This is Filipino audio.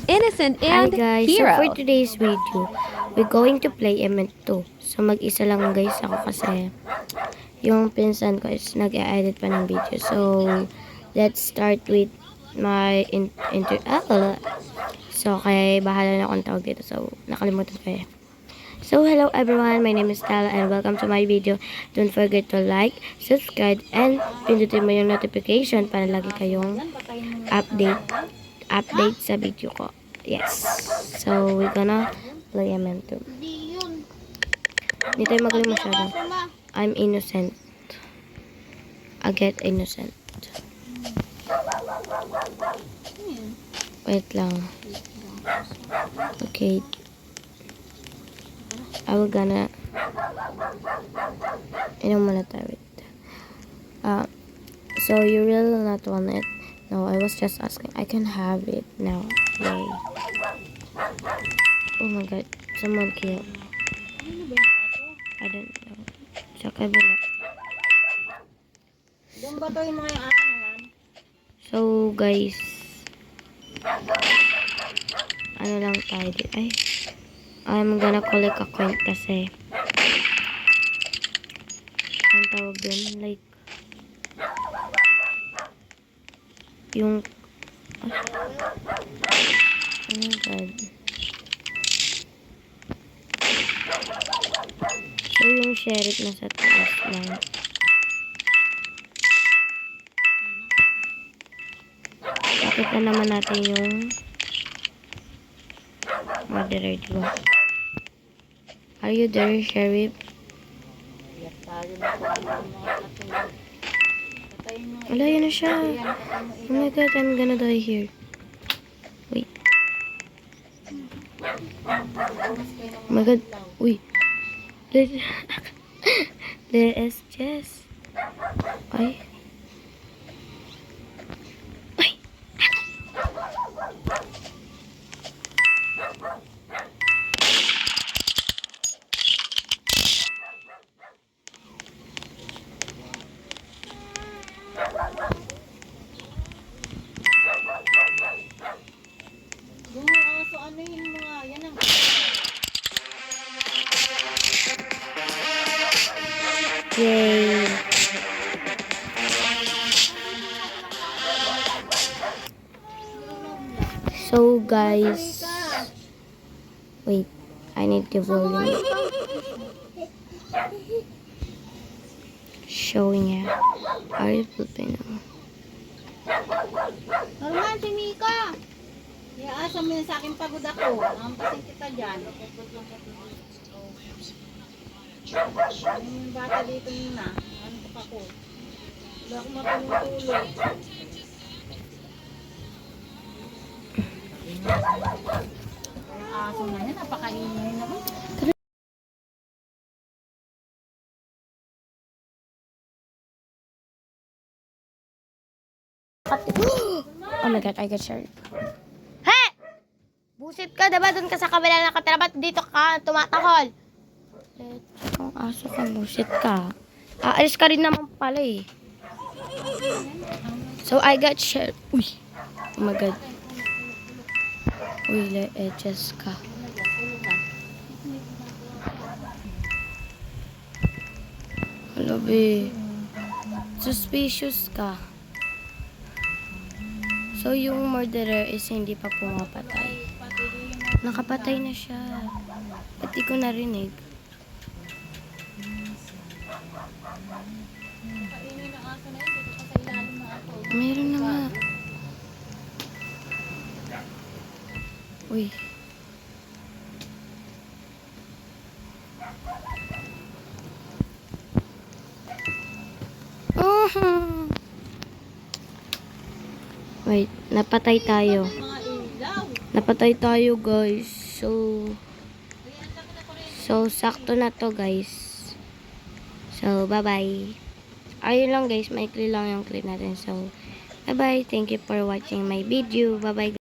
Innocent Hi and guys, hero. so for today's video, we're going to play MN2. So mag-isa lang guys ako kasi yung pinsan ko is nag-edit pa ng video. So let's start with my So kaya bahala na akong tawag dito. So nakalimutan ko eh. So hello everyone, my name is Stella and welcome to my video. Don't forget to like, subscribe, and pindutin mo yung notification para lagi kayong update sa video ko. Yes. So, we're gonna play MN2. Hindi tayo magaling masyado. I'm innocent. I get innocent. Wait lang. Okay. I will gonna... Inom muna tayo. So, you really not want it? No, I was just asking. I can have it now. Yay. Oh my god. Someone killed. I don't know. Sa kabila. So, guys. Ano lang tayo dito. Ay. I'm gonna collect a coin kasi. Ang tawag dun? Like. Yung. Oh my god. So, yung sheriff na sa taas lang. Pakita naman natin yung murderer, diba? Are you there, sheriff? Wala, yun na siya. Oh my god, I'm gonna die here. Wait. Oh my god. Uy. There is Jess. Ay. Ay. Yay. So guys, wait, I need the volume. Showing it. Are you flipping now? Norman, si Mika. Iaasa mo yan sa akin, pagod ako. Nampasin kita dyan. Yung bata dito muna. Ano pa ako? Wala akong matulog-tulog. Yung aso na yan, napakaingay naman. Oh my god, I got shot. Hey! Busit ka, diba? Doon ka sa kabila nakatira. Ba't dito ka tumatakol? Kung aso ka, busit ka. Aalis ka rin naman pala eh. So, I got shot. Uy! Oh my god. Uy, edges ka. Hello, be. Suspicious ka. So, yung murderer is hindi pa pumapatay. Nakapatay na siya. Ba't di ko narinig? Meron na nga. Uy. Wait, napatay tayo. Napatay tayo, guys. So sakto na to, guys. So, bye-bye. Ayun lang, guys. Maikli lang yung clip natin. So, bye-bye. Thank you for watching my video. Bye-bye.